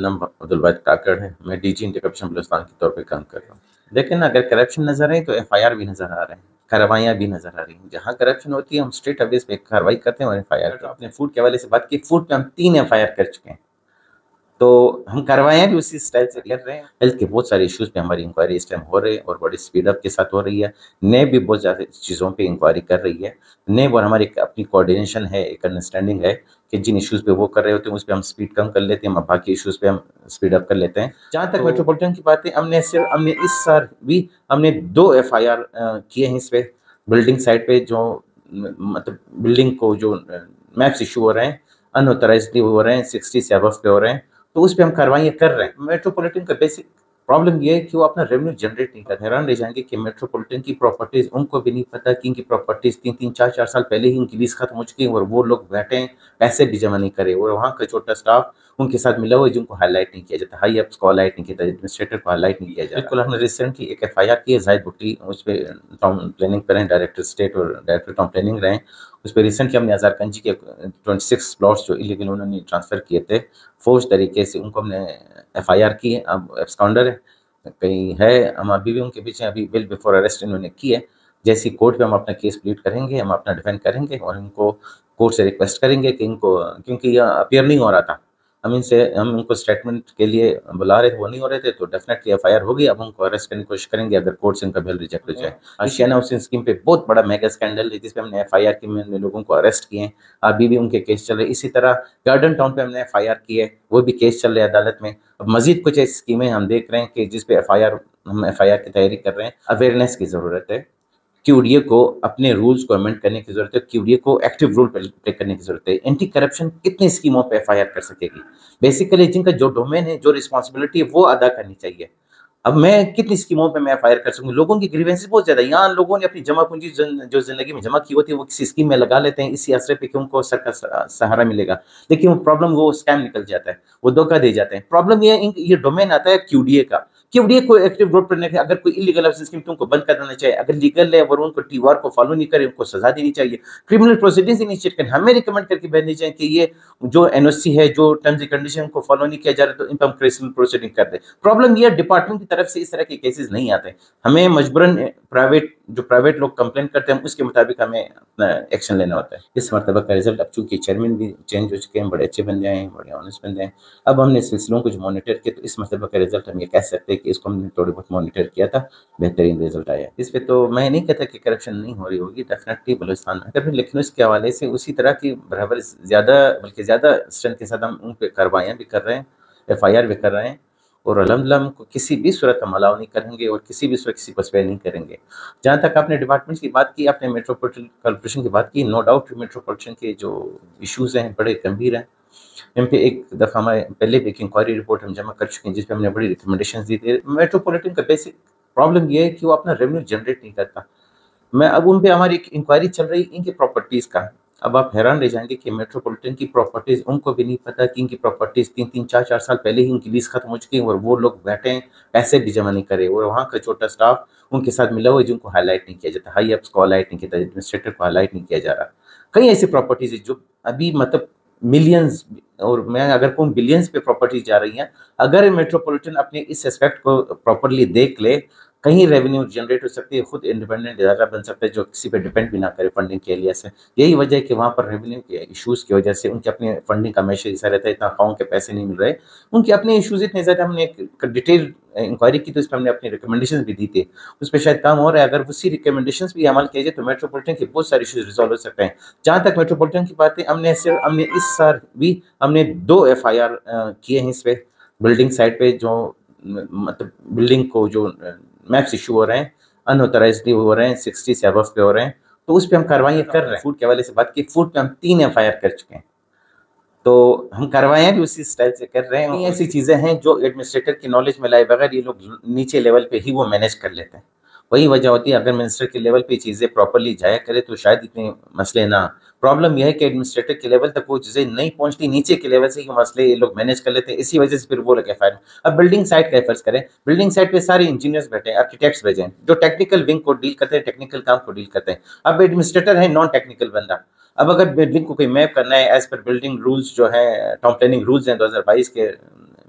نام عبدالواحد کاکڑ ہے، میں D G anti corruption Balochistan کے طور پہ کام کر رہا ہوں۔ لیکن اگر کرپشن نظر آئے تو ایف آئی آر بھی نظر آ رہے ہیں، کاروائیاں بھی نظر آ رہی ہیں۔ جہاں کرپشن ہوتی ہے ہم اسٹریٹ اویز پہ کاروائی کرتے ہیں اور ایف آئی آر کرتے ہیں۔ اپنے فوڈ کے حوالے سے بات کی، فوڈ پہ ہم 3 ایف آئی آر کر چکے ہیں، تو ہم کاروائیاں بھی اسی اسٹائل سے کر رہے ہیں۔ ہیلتھ کے بہت سارے ایشوز پہ ہماری انکوائری اس ٹائم ہو رہی ہے اور بڑی اسپیڈ اپ کے ساتھ ہو رہی ہے۔ نیب بھی بہت زیادہ چیزوں پہ انکوائری کر رہی ہے۔ نیب اور ہماری اپنی کوآرڈینیشن ہے، ایک انڈرسٹینڈنگ ہے کہ جن ایشوز پہ وہ کر رہے ہوتے ہیں اس پہ ہم اسپیڈ کم کر لیتے ہیں، باقی ایشوز پہ ہم اسپیڈ اپ کر لیتے ہیں۔ جہاں تک میٹروپولیٹن کی بات ہے، ہم نے اس سال بھی ہم نے 2 ایف آئی آر کیے ہیں اس پہ، بلڈنگ سائٹ پہ جو مطلب بلڈنگ کو جو میپس ایشو ہو رہے ہیں، انآتھرائزڈلی ہو رہے ہیں، 60 سے ابو پہ ہو رہے ہیں، تو اس پہ ہم کاروائیاں کر رہے ہیں۔ میٹروپولیٹن کا بیسک پرابلم یہ ہے کہ وہ اپنا ریونیو جنریٹ نہیں کرتے۔ حیران رہ جائیں گے کہ میٹروپولیٹن کی پراپرٹیز ان کو بھی نہیں پتہ کہ ان کی پراپرٹیز 3 4 سال پہلے ہی ان کی لیز ختم ہو چکی ہیں اور وہ لوگ بیٹھے ہیں، پیسے بھی جمع نہیں کرے، اور وہاں کا چھوٹا اسٹاف ان کے ساتھ ملا ہوا ہے جن کو ہائی لائٹ نہیں کیا جاتا، ہائی اپس کو ہائی لائٹ نہیں کیا جاتا، ایڈمنسٹریٹر کو ہائی لائٹ نہیں کیا جاتا۔ بالکل ہم نے ریسنٹلی ایک ایف آئی آر کی ہے، زاہد بھٹی اس پہ ٹاؤن پلاننگ پر ہیں، ڈائریکٹر اسٹیٹ اور ڈائریکٹر ٹاؤن پلاننگ رہے ہیں۔ اس پہ ریسنٹلی ہم نے ہزار کنجی کے 26 پلاٹس جو ایلیگل انہوں نے ٹرانسفر کیے تھے فوج طریقے سے، ان کو ہم نے ایف آئی آر کی ہے۔ اب ایبسکاؤنڈر ہے کہیں ہے، ہم ابھی بھی ان کے پیچھے ابھی بل بیفور اریسٹ انہوں نے کی ہے۔ جیسی کورٹ پہ ہم اپنا کیس پلیڈ کریں گے، ہم اپنا ڈیفینڈ کریں گے اور ان کو کورٹ سے ریکویسٹ کریں گے کہ ان کو، کیونکہ یہ اپیئر نہیں ہو رہا تھا، ہم ان کو اسٹیٹمنٹ کے لیے بلا رہے تھے، وہ نہیں ہو رہے تھے، تو ڈیفینیٹلی ایف آئی آر ہوگی۔ اب ان کو اریسٹ کرنے کی کوشش کریں گے اگر کورٹ سے ان کا بیل ریجیکٹ ہو جائے۔ آشیانہ ہاؤسنگ اسکیم پہ بہت بڑا میگا اسکینڈل ہے جس پہ ہم نے ایف آئی آر کی، میں نے لوگوں کو اریسٹ کیے ہیں، ابھی بھی ان کے کیس چل رہے ہیں۔ اسی طرح گارڈن ٹاؤن پہ ہم نے ایف آئی آر کی ہے، وہ بھی کیس چل رہے ہیں عدالت میں۔ اب مزید کچھ ایسی اسکیمیں ہم دیکھ رہے ہیں کہ جس پہ ہم ایف آئی آر کی تیاری کر رہے ہیں۔ اویئرنیس کی ضرورت ہے، کیو ڈی اے کو اپنے رولز کو امینڈ کرنے کی ضرورت ہے، کیو ڈی اے کو ایکٹیو رول پلے کرنے کی ضرورت ہے۔ اینٹی کرپشن کتنی اسکیموں پہ ایف آئی آر کر سکے گی؟ بیسیکلی جن کا جو ڈومین ہے، جو رسپانسبلٹی ہے وہ ادا کرنی چاہیے۔ اب میں کتنی اسکیموں پہ میں ایف آئی آر کر سکوں؟ لوگوں کی گریوینسز بہت زیادہ، یہاں لوگوں نے اپنی جمع پونجی جو زندگی میں جمع کی ہوتی ہے وہ کسی اسکیم میں لگا لیتے ہیں اسی آسرے پہ کہ ان کو سر کا سہارا ملے گا، لیکن وہ پرابلم وہ اسکیم نکل جاتا ہے، وہ دھوکہ دے جاتے ہیں۔ پرابلم یہ ڈومین آتا ہے کیو ڈی اے کا۔ کیو ڈی اے کو ایکٹیو رول پلے کرنے، اگر کوئی انلیگل اسکیم تو ان کو بند کر دینا چاہیے، اگر لیگل ہے اور ان کو ٹی وار کو فالو نہیں کرے ان کو سزا دینی چاہیے، کرمنل پروسیڈنگز انیشیٹ کریں۔ ہمیں ریکمنڈ کر کے بھیجنی چاہیے کہ یہ جو این او سی ہے، جو ٹرمز اینڈ کنڈیشن کو فالو نہیں کیا جا رہا تو ان پر ہم کرمنل پروسیڈنگ کر دیں۔ پرابلم یہ ڈپارٹمنٹ کی طرف سے اس طرح کے کیسز نہیں آتے، ہمیں مجبوراً پرائیویٹ لوگ کمپلین کرتے ہیں، اس کے مطابق ہمیں اپنا ایکشن لینا ہوتا ہے۔ اس مرتبہ کا رزلٹ، اب چونکہ چیئرمین بھی چینج ہو چکے ہیں، بڑے اچھے بندے ہیں، بڑے آنیسٹ بندے ہیں، اب ہم نے سلسلوں کو جو مانیٹر کیا تو اس مرتبہ کا رزلٹ ہم یہ کہہ سکتے ہیں کہ اس کو ہم نے تھوڑے بہت مانیٹر کیا تھا، بہترین رزلٹ آیا۔ اس پہ تو میں نہیں کہتا کہ کرپشن نہیں ہو رہی ہوگی، ڈیفینیٹلی بلوچستان میں کرپشن، لیکن اس کے حوالے سے اسی طرح کی برابر بلکہ زیادہ اسٹرینتھ کے ساتھ ہم ان پہ کاروائیاں بھی کر رہے ہیں، ایف آئی آر بھی کر رہے ہیں، اور الحمدللہ ہم کو کسی بھی صورت ہم الاؤ نہیں کریں گے اور کسی بھی صورت کسی کو اسپیئر نہیں کریں گے۔ جہاں تک آپ نے ڈپارٹمنٹ کی بات کی، آپ نے میٹروپولیٹن کارپوریشن کی بات کی، نو ڈاؤٹ میٹروپولیٹن کے جو ایشوز ہیں بڑے گمبھیر ہیں۔ ان پہ ایک دفعہ ہمارے پہلے بھی ایک انکوائری رپورٹ ہم جمع کر چکے ہیں جس پہ ہم نے بڑی ریکمنڈیشنز دی تھی۔ میٹروپولیٹن کا بیسک پرابلم یہ ہے کہ وہ اپنا ریونیو جنریٹ نہیں کرتا۔ اب ان پہ ہماری ایک انکوائری چل رہی ان کی پراپرٹیز کا۔ اب آپ حیران رہ جائیں گے کہ میٹروپولیٹن کی پراپرٹیز ان کو بھی نہیں پتہ کہ ان کی پراپرٹیز 3 4 سال پہلے ہی ان کی لیز ختم ہو چکی ہیں اور وہ لوگ بیٹھے ہیں، پیسے بھی جمع نہیں کرے، اور وہاں کا چھوٹا اسٹاف ان کے ساتھ ملا ہوا ہے جن کو ہائی لائٹ نہیں کیا جاتا، ہائی اپس کو ہائی لائٹ نہیں کیا جاتا، ایڈمنسٹریٹر کو ہائی لائٹ نہیں کیا جا رہا۔ کئی ایسی پراپرٹیز ہیں جو ابھی مطلب ملینز، اور میں اگر کہوں بلینز پہ پراپرٹیز جا رہی ہیں۔ اگر میٹروپولیٹن اپنے اس اسپیکٹ کو پراپرلی دیکھ لے، کہیں ریونیو جنریٹ ہو سکتی ہے، خود انڈیپینڈنٹ ادارہ بن سکتا ہے جو کسی پہ ڈیپینڈ بھی نہ کرے فنڈنگ کے لیے سے۔ یہی وجہ ہے کہ وہاں پر ریونیو کے ایشوز کی وجہ سے ان کے اپنے فنڈنگ کا ہمیشہ ایسا رہتا ہے، تنخواہوں کے پیسے نہیں مل رہے، ان کے اپنے ایشوز اتنے زیادہ۔ ہم نے ایک ڈیٹیل انکوائری کی تو اس پہ ہم نے اپنی ریکمنڈیشنز بھی دی تھی، اس پہ شاید کام ہو رہا ہے۔ اگر اسی ریکمنڈیشنز بھی عمل کیا جائے تو میٹروپولیٹن کے بہت سارے ایشوز ریزالو ہو سکتے ہیں۔ جہاں تک میٹروپولیٹن کی بات ہے، ہم نے اس سال بھی ہم نے 2 ایف آئی آر کیے ہیں اس پہ، بلڈنگ سائٹ پہ جو مطلب بلڈنگ کو جو میپس ایشو ہو رہے ہیں، انآتھرائزڈلی ہو رہے ہیں، 60 سے ابو پہ ہو رہے ہیں، تو اس پہ ہم کاروائیاں کر رہے ہیں۔ فوڈ کے حوالے سے بات کی، فوڈ پہ ہم 3 ایف آئی آر کر چکے ہیں، تو ہم کاروائیاں بھی اسی اسٹائل سے کر رہے ہیں۔ ایسی چیزیں ہیں جو ایڈمنسٹریٹر کی نالج میں لائے بغیر یہ لوگ نیچے لیول پہ ہی وہ مینیج کر لیتے ہیں۔ وہی وجہ ہوتی ہے، اگر منسٹر کے لیول پہ چیزیں پراپرلی جایا کرے تو شاید اتنے مسئلے نہ۔ پرابلم یہ ہے کہ ایڈمنسٹریٹر کے لیول تک وہ چیزیں نہیں پہنچتی، نیچے کے لیول سے ہی مسئلے یہ لوگ مینیج کر لیتے ہیں، اسی وجہ سے پھر وہ لگے فائر۔ اب بلڈنگ سائٹ کا فرض کریں، بلڈنگ سائٹ پہ سارے انجینئرز بیٹھے ہیں، آرکیٹیکٹس بیٹھے ہیں جو ٹیکنیکل ونگ کو ڈیل کرتے ہیں، ٹیکنیکل کام کو ڈیل کرتے ہیں۔ اب ایڈمنسٹریٹر ہے نان ٹیکنیکل بندہ، اب اگر بلڈنگ کو کوئی میپ کرنا ہے ایز پر بلڈنگ رولز جو ہے ٹاؤن پلاننگ رولز ہیں 2022 کے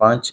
5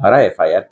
12 FIR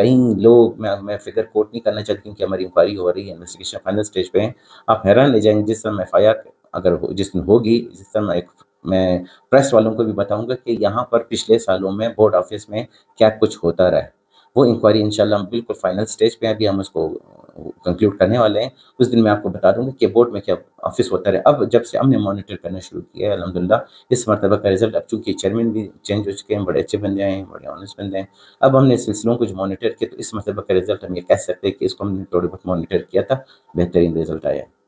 کئی لوگ، میں فگر کوٹ نہیں کرنا چاہتی کیونکہ ہماری انکوائری ہو رہی ہے، انویسٹیگیشن فائنل سٹیج پہ ہیں، آپ حیران رہ جائیں گے جس طرح میں FIR اگر جس دن ہوگی، جس طرح میں پریس والوں کو بھی بتاؤں گا کہ یہاں پر پچھلے سالوں میں بورڈ آفس میں کیا کچھ ہوتا رہا ہے، وہ انکوائری انشاءاللہ ہم بالکل فائنل سٹیج پہ ابھی ہم اس کو کنکلیوڈ کرنے والے ہیں، اس دن میں آپ کو بتا دوں گا کہ بورڈ میں کیا آفس ہوتا رہا۔ اب جب سے ہم نے مانیٹر کرنا شروع کیا ہے الحمدللہ اس مرتبہ کا رزلٹ، اب چونکہ چیئرمین بھی چینج ہو چکے ہیں، بڑے اچھے بندے آئے ہیں، بڑے آنیسٹ بندے ہیں، اب ہم نے سلسلوں کو جو مانیٹر کیا تو اس مرتبہ کا رزلٹ ہم یہ کہہ سکتے ہیں کہ اس کو ہم نے تھوڑے بہت مانیٹر کیا تھا، بہترین رزلٹ آیا ہے۔